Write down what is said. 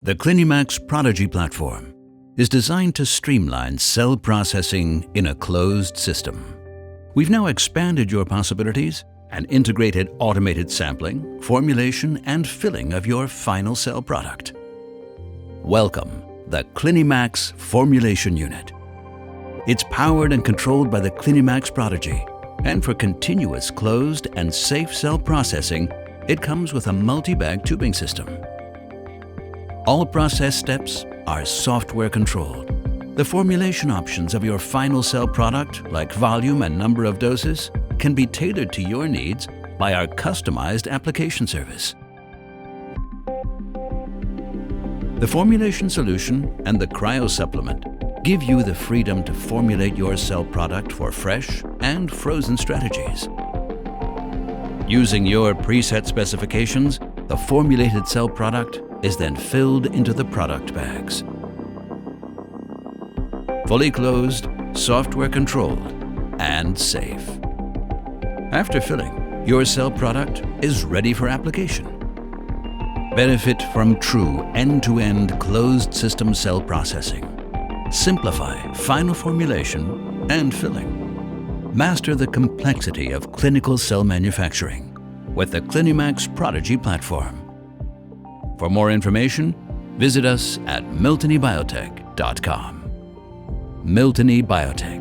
The CliniMACS Prodigy platform is designed to streamline cell processing in a closed system. We've now expanded your possibilities and integrated automated sampling, formulation, and filling of your final cell product. Welcome, the CliniMACS Formulation Unit. It's powered and controlled by the CliniMACS Prodigy, and for continuous closed and safe cell processing, it comes with a multi-bag tubing system. All process steps are software controlled. The formulation options of your final cell product, like volume and number of doses, can be tailored to your needs by our customized application service. The formulation solution and the cryo supplement give you the freedom to formulate your cell product for fresh and frozen strategies. Using your preset specifications, the formulated cell product is then filled into the product bags. Fully closed, software controlled, and safe. After filling, your cell product is ready for application. Benefit from true end-to-end closed system cell processing. Simplify final formulation and filling. Master the complexity of clinical cell manufacturing with the CliniMACS Prodigy platform. For more information, visit us at miltenyibiotec.com. Miltenyi Biotec.